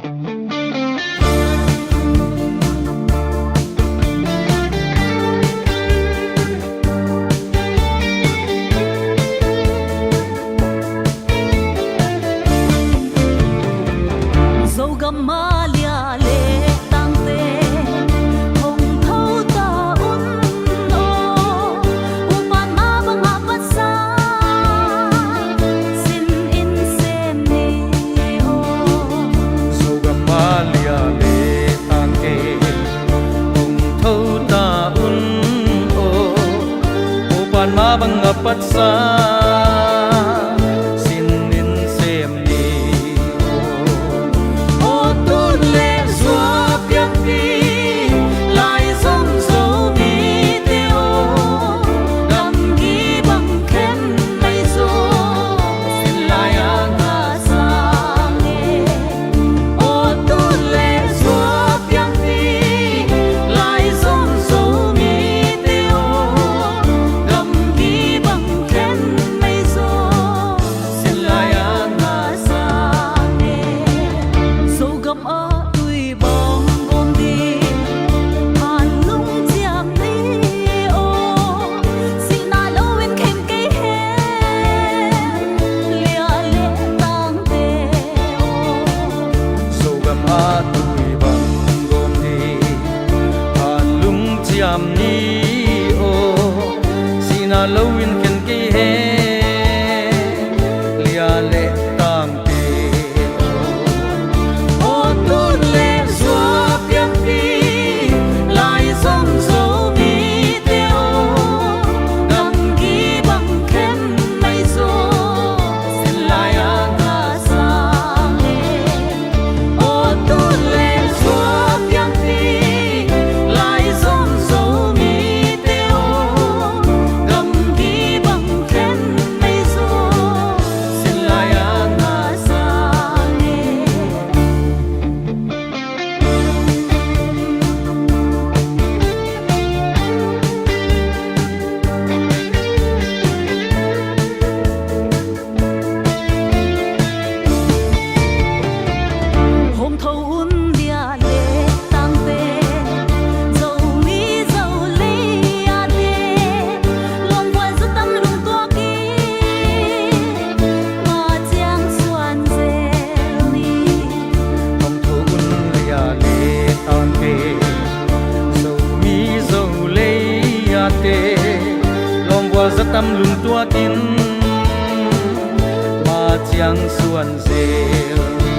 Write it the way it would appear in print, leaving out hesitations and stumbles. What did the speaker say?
dâu gầm má lia lệ tăng tê hồng thâu ta un ô upan ma bang apat sa sin in sem ni ô dâu gầm má lia lệ tăng tê hồng thâu ta un ô upan ma bang apat sa ni o sina lowin ken ke he lia le tang te o tu le zua piang pi lai som zo bi te o gam gi bang ken mai zo sin lai a nga sa le o tu le zua piang pi lai som rất tâm lùng tua kín mà chẳng xuân rêu